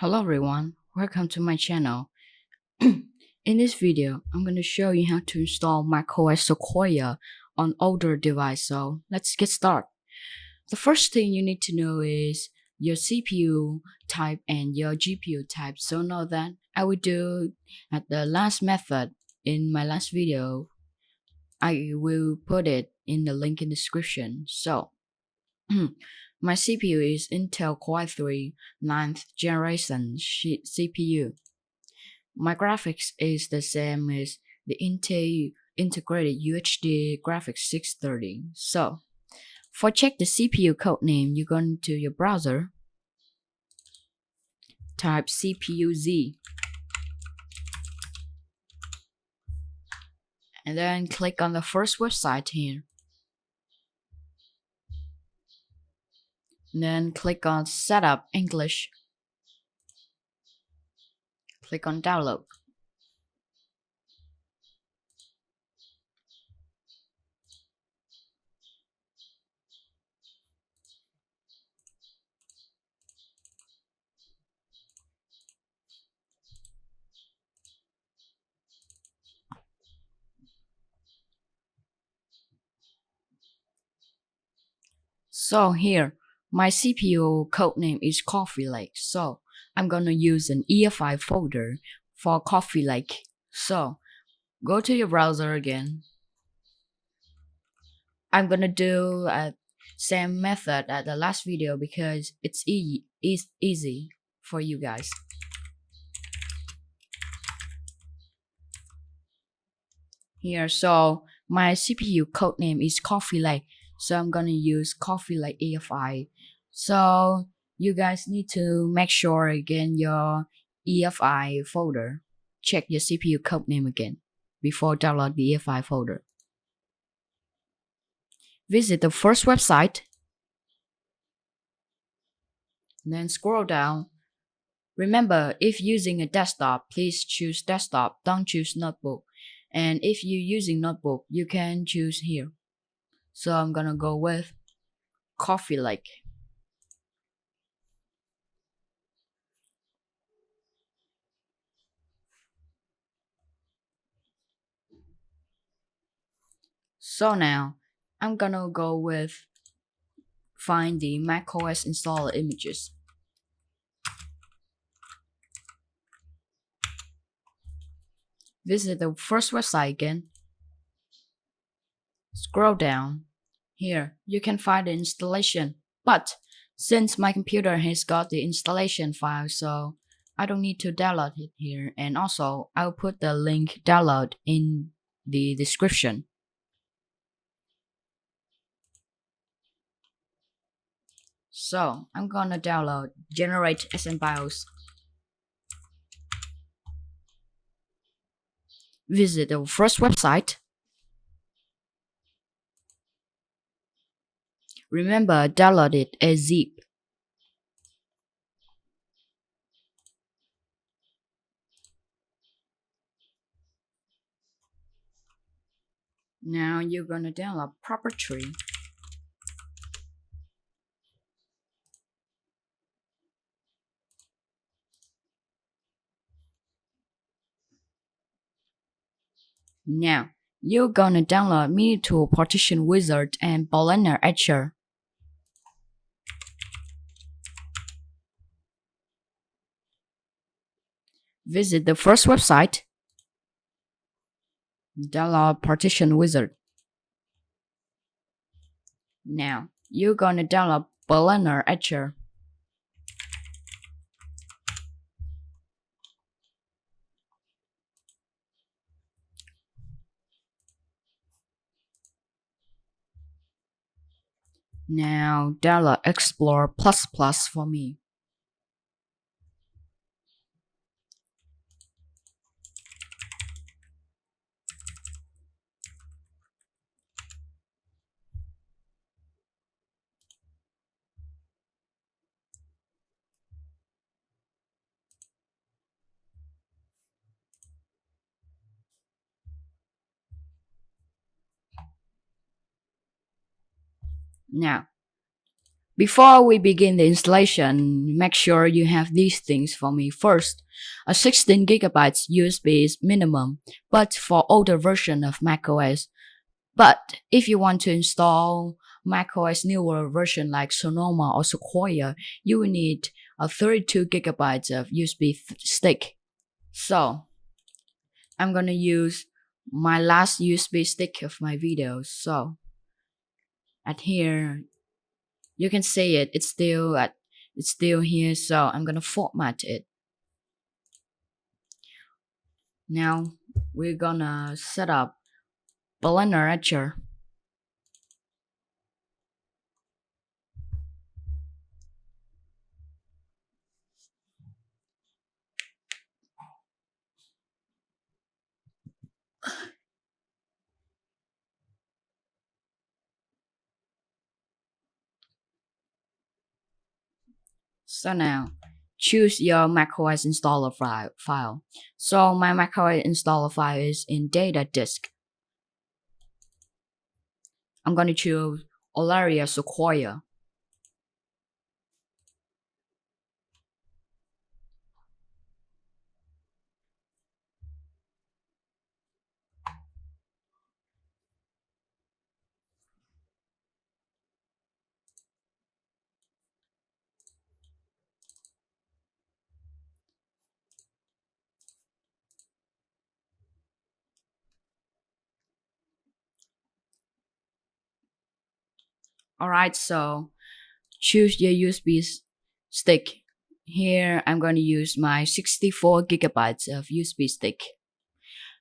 Hello everyone, welcome to my channel. In this video, I'm going to show you how to install macOS Sequoia on older device. So let's get started. The first thing you need to know is your CPU type and your GPU type. So know that I will do at the last method in my last video. I will put it in the link in the description. So my CPU is Intel Core i3 9th generation CPU. My graphics is the same as the Intel integrated UHD graphics 630. So for check the CPU code name, you go into your browser, type CPU-Z, and then click on the first website here. And then click on Setup English. Click on Download. So here, my CPU codename is Coffee Lake. So I'm gonna use an EFI folder for Coffee Lake. So go to your browser again. I'm gonna do a same method at the last video because it's easy for you guys. Here, so my CPU codename is Coffee Lake, so I'm gonna use Coffee Lake EFI. So you guys need to make sure again your EFI folder. Check your CPU codename again before download the EFI folder. Visit the first website, then scroll down. Remember, if using a desktop, please choose desktop, don't choose notebook. And if you're using notebook, you can choose here. So I'm gonna go with Coffee Lake. So now, I'm gonna go with find the macOS installer images. Visit the first website again. Scroll down. Here, you can find the installation. But since my computer has got the installation file, so I don't need to download it here. And also, I'll put the link download in the description. So I'm gonna download generate SN-BIOS. Visit the first website. Remember, download it as zip. Now you're gonna download proprietary. Now you're gonna download Mini Tool Partition Wizard and Boliner Etcher. Visit the first website. Download Partition Wizard. Now you're gonna download Boliner Etcher. Now download Explore++ for me. Now Before we begin the installation, make sure you have these things for me. First, a 16 gigabytes USB is minimum, but for older version of macOS. But if you want to install macOS newer version like Sonoma or Sequoia, you will need a 32 gigabytes of USB stick. So I'm gonna use my last USB stick of my videos. So at here, you can see it. It's still here. So I'm gonna format it. Now we're gonna set up Blender Etcher. So now choose your macOS installer file. So my macOS installer file is in data disk. I'm gonna choose Olaria Sequoia. Alright, so choose your USB stick. Here I'm going to use my 64 gigabytes of USB stick.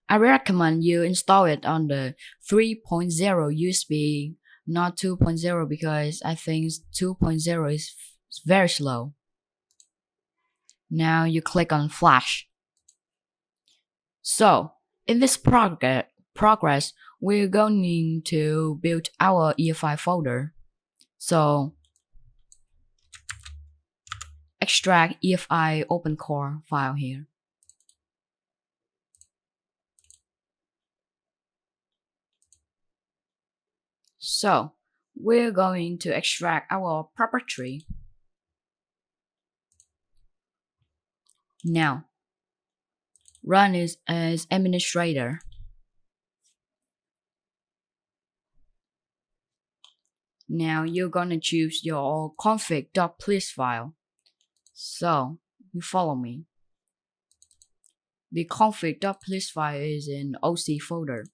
I recommend you install it on the 3.0 USB, not 2.0, because I think 2.0 is very slow. Now you click on flash. So in this progress, we're going to build our EFI folder. So extract EFI OpenCore file here. So we're going to extract our proprietary. Now run it as administrator. Now you're gonna choose your config.plist file. So you follow me. The config.plist file is in OC folder.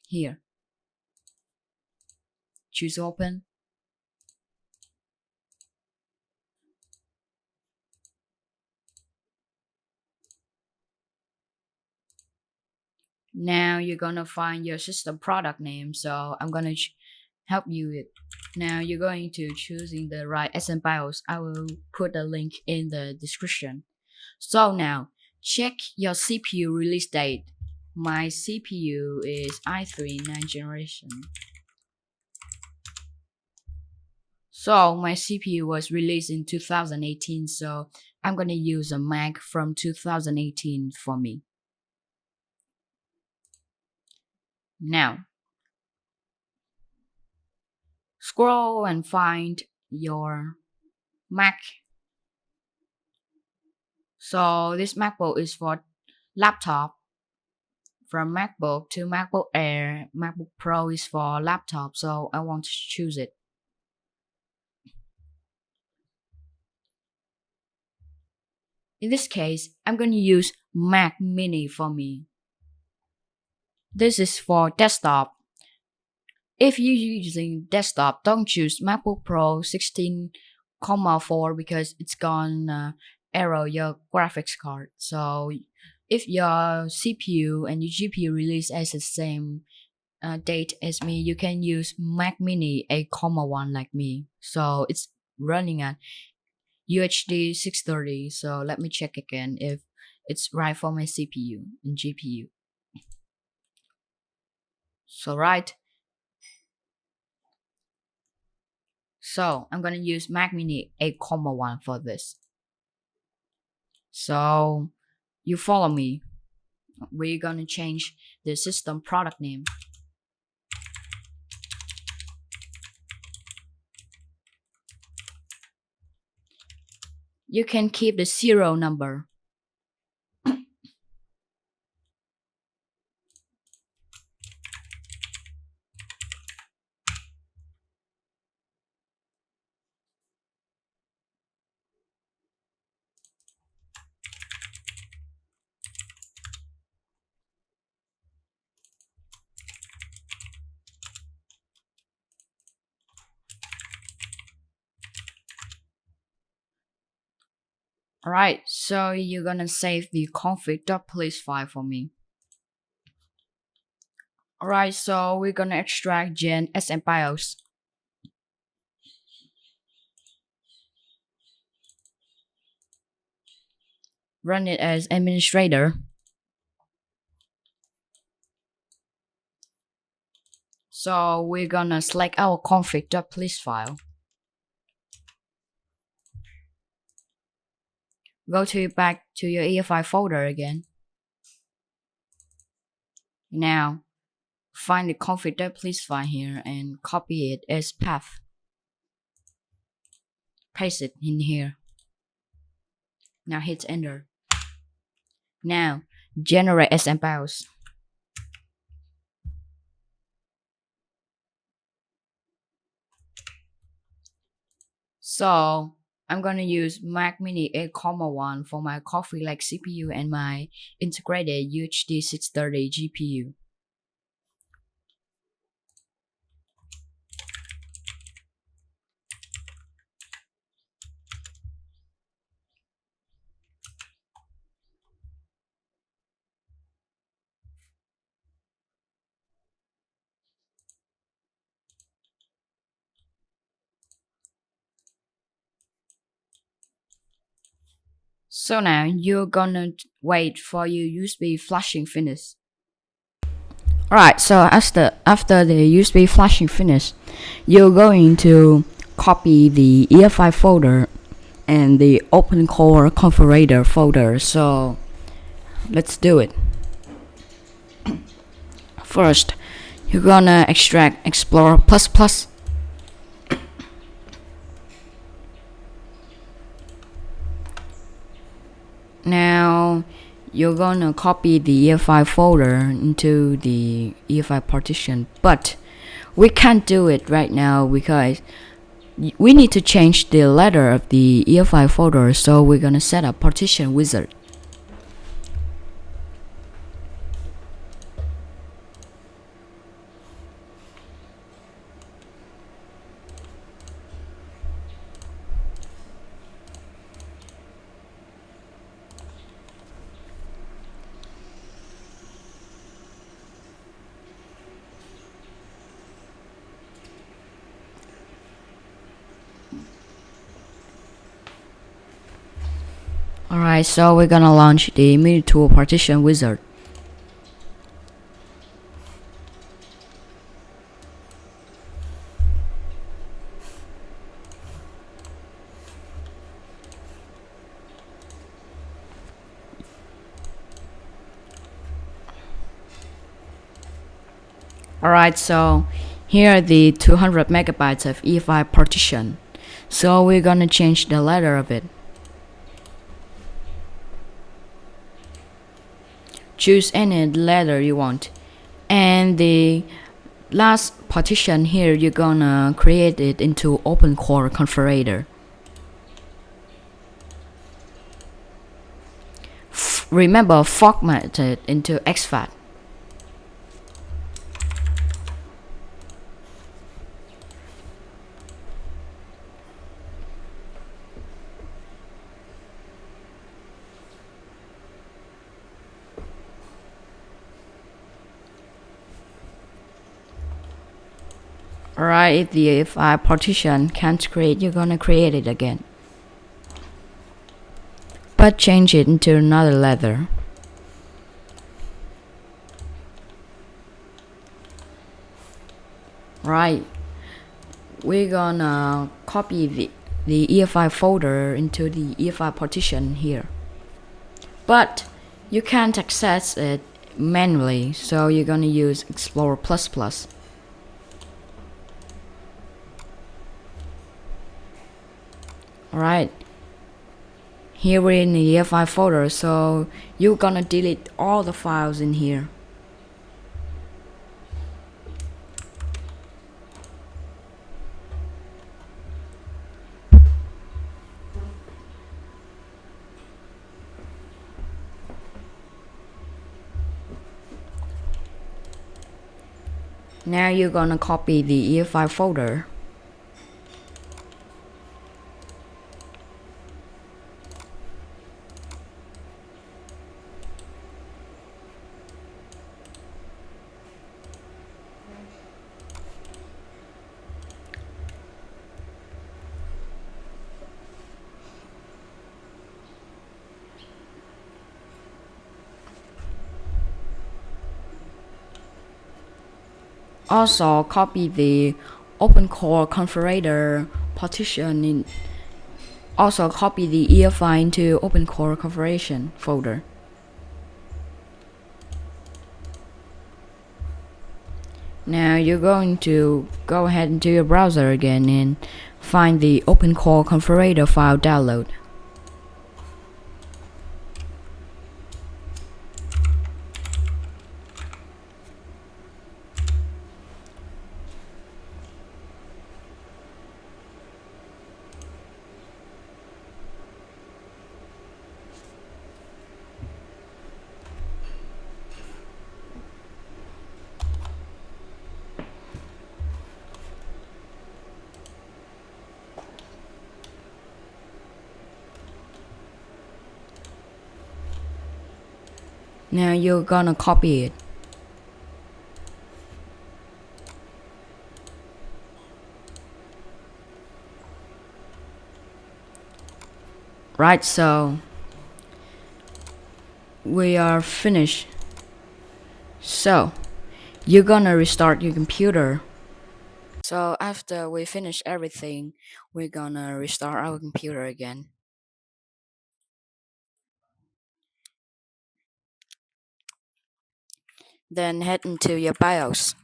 Here. Choose open. Now you're gonna find your system product name. So I'm gonna help you with. Now you're going to choosing the right SMBIOS. I will put a link in the description. So now check your CPU release date. My CPU is i3 9th generation. So my CPU was released in 2018, so I'm gonna use a Mac from 2018 for me. Now scroll and find your Mac. So this MacBook is for laptop. From MacBook to MacBook Air, MacBook Pro is for laptop, so I want to choose it. In this case, I'm going to use Mac Mini for me. This is for desktop. If you're using desktop, don't choose MacBook Pro 16,4 because it's gonna error your graphics card. So if your CPU and your GPU release as the same date as me, you can use Mac Mini 8,1 like me. So it's running at UHD 630. So let me check again if it's right for my CPU and GPU. So right. So I'm gonna use Mac Mini 8,1 for this. So you follow me. We're gonna change the system product name. you can keep the serial number. Alright, so you're gonna save the config.place file for me. Alright, so we're gonna extract gen SMBIOS. Run it as administrator. So we're gonna select our config.place file. Go back to your EFI folder again. Now, find the config.place file here and copy it as path. Paste it in here. Now hit enter. Now, generate SMBIOS. So, I'm gonna use Mac Mini 8,1 for my Coffee Lake CPU and my integrated UHD 630 GPU. So now you're gonna wait for your USB flashing finish. Alright, so after the USB flashing finish, you're going to copy the EFI folder and the OpenCore configurator folder. So let's do it. First, you're gonna extract Explorer++. Now you're gonna copy the EFI folder into the EFI partition, but we can't do it right now because we need to change the letter of the EFI folder, so we're gonna set up partition wizard. Alright, so we're gonna launch the mini tool partition wizard. Alright, so here are the 200 megabytes of EFI partition. So we're gonna change the letter of it. Choose any letter you want, and the last partition here you're gonna create it into OpenCore configurator. Remember, format it into exFAT. Alright, if the EFI partition can't create, you're gonna create it again, but change it into another letter. Right, we're gonna copy the EFI folder into the EFI partition here, but you can't access it manually, so you're gonna use Explorer++. Alright, Here we're in the EFI folder, so you're gonna delete all the files in here. Now you're gonna copy the EFI folder. Also copy the OpenCore configurator partition in. Also copy the EFI into OpenCore configuration folder. Now you're going to go ahead into your browser again and find the OpenCore configurator file download. Now you're gonna copy it. Right, so we are finished. So you're gonna restart your computer. So after we finish everything, we're gonna restart our computer again. Then head into your BIOS.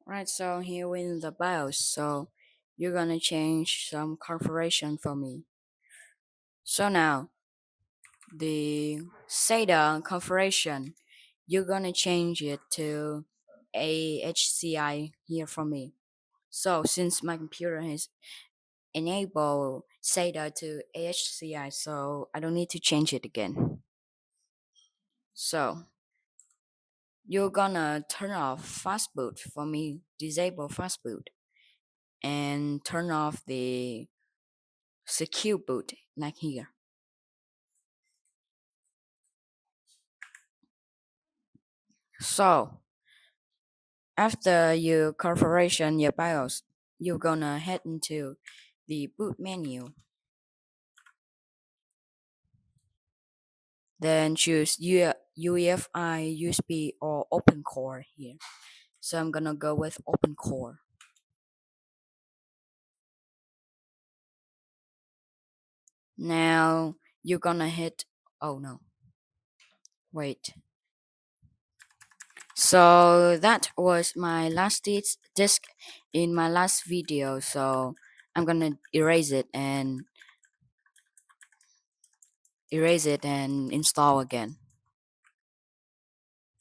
Right, so here we're in the BIOS, so you're gonna change some configuration for me. So now the SATA configuration, you're gonna change it to AHCI here for me. So since my computer has enabled SATA to AHCI, so I don't need to change it again. So you're gonna turn off fast boot for me, disable fast boot, and turn off the secure boot like here. So after you configuration your BIOS, you're gonna head into the boot menu. Then choose UEFI, USB, or OpenCore here. So I'm gonna go with OpenCore. Now you're gonna hit, oh no, wait. So that was my last disk in my last video, so I'm gonna erase it and install again.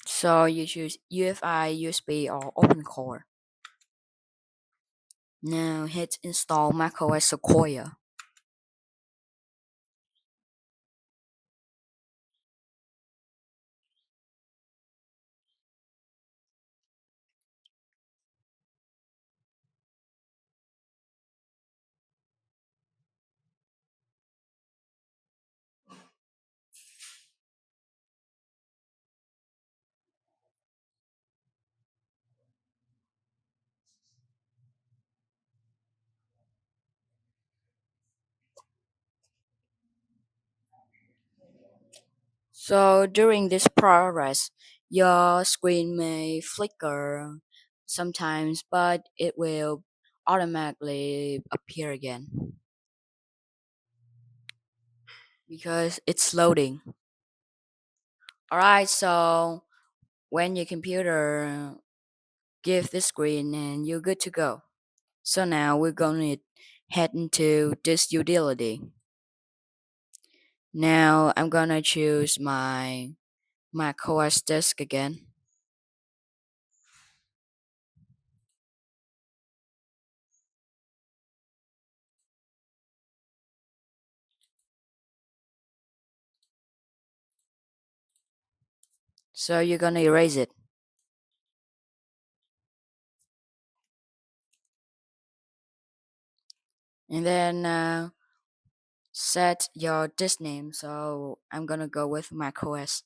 So you choose UEFI, USB, or OpenCore. Now hit install macOS Sequoia. So during this progress, your screen may flicker sometimes, but it will automatically appear again. because it's loading. Alright, so when your computer give this screen and you're good to go. So now we're going to head into this utility. Now I'm gonna choose my macOS disk again. So you're gonna erase it. And then set your disk name. So I'm gonna go with macOS.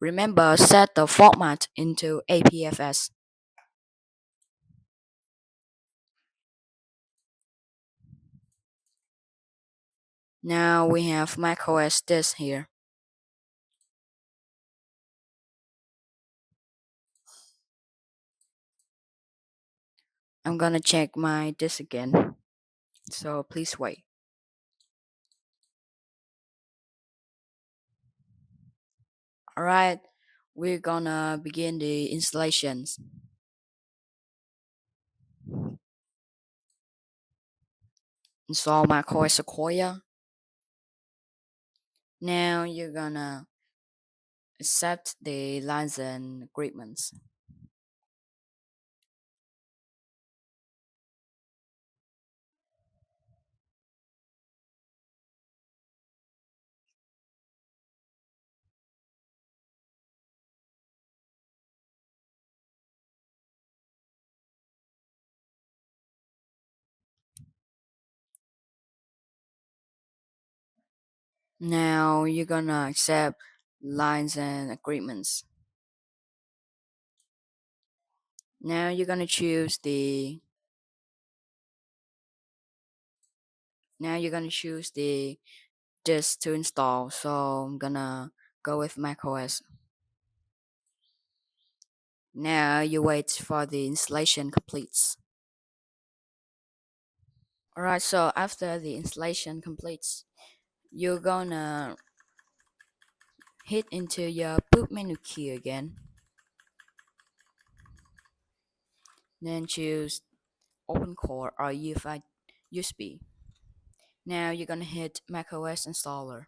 Remember, set the format into APFS. Now we have macOS disk here. I'm gonna check my disk again. So please wait. Alright, we're gonna begin the installations. Install macOS Sequoia. Now you're gonna accept the license agreements. Now you're gonna accept license agreements. Now you're gonna choose the disk to install. So I'm gonna go with macOS. Now you wait for the installation completes. Alright, so after the installation completes, you're gonna hit into your boot menu key again. Then choose OpenCore or UEFI USB. Now you're gonna hit macOS installer.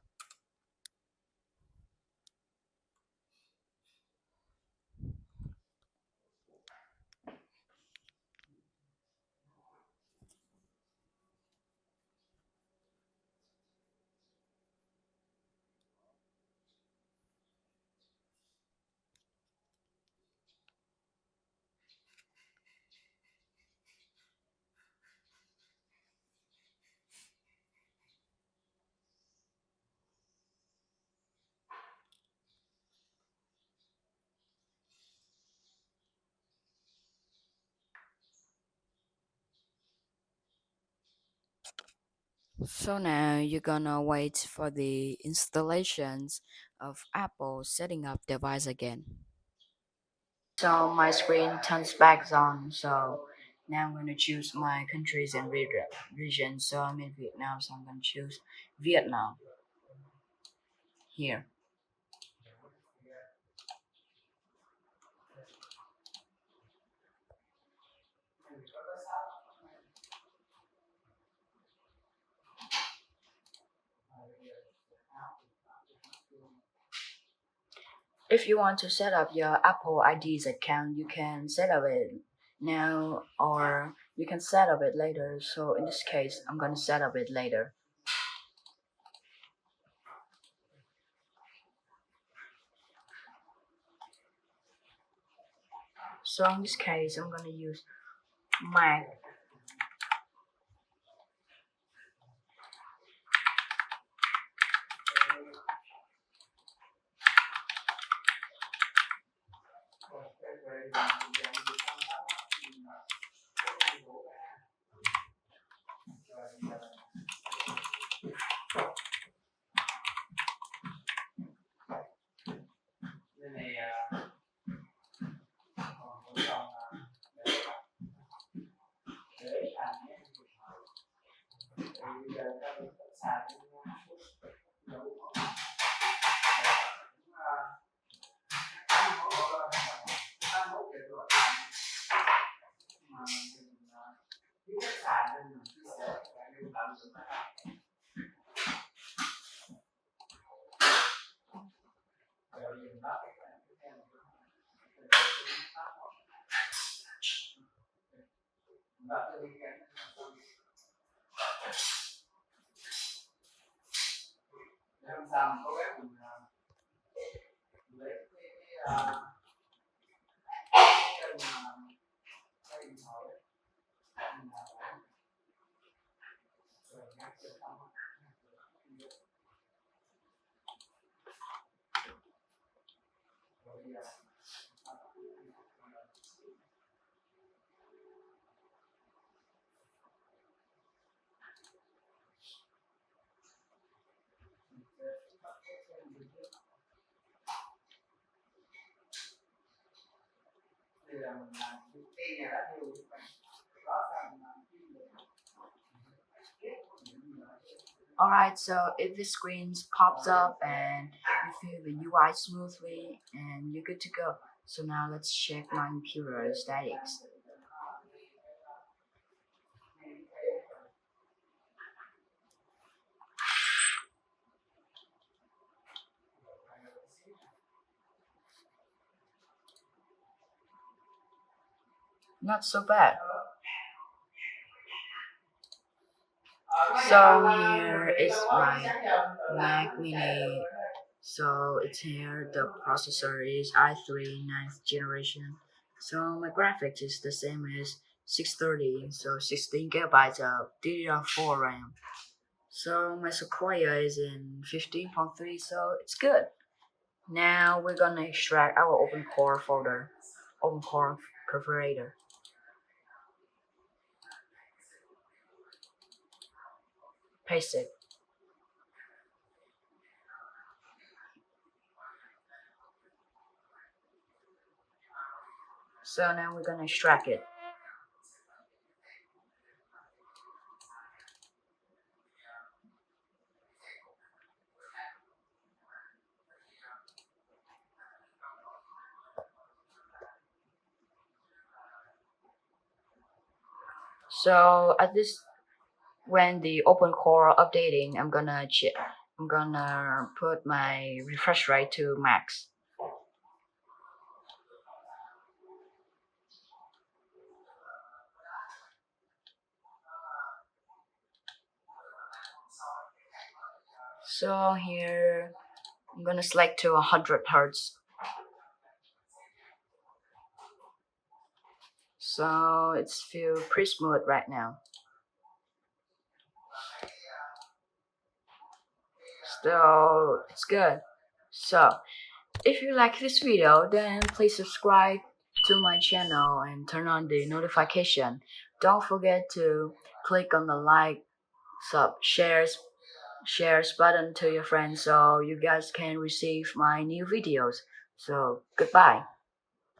So now you're gonna wait for the installations of Apple setting up device again. So my screen turns back on. So now I'm gonna choose my countries and region. So I'm in Vietnam, so I'm gonna choose Vietnam here. If you want to set up your Apple IDs account, you can set up it now or you can set up it later. So in this case, I'm gonna set up it later. So in this case, I'm gonna use Mac. Alright, so if the screen pops up and you feel the UI smoothly and you're good to go. So now let's check my computer statics. Not so bad. So here is my Mac Mini. So it's here. The processor is i3 9th generation. So my graphics is the same as 630. So 16 gigabytes of DDR4 RAM. So my Sequoia is in 15.3. So it's good. Now we're gonna extract our OpenCore folder, OpenCore configurator. Paste it. So now we're gonna extract it. So at this, when the OpenCore updating, I'm gonna put my refresh rate to max. So here, I'm gonna select to 100 Hertz. So it's feel pretty smooth right now. So it's good. So if you like this video, then please subscribe to my channel and turn on the notification. Don't forget to click on the like, shares button to your friends so you guys can receive my new videos. So goodbye.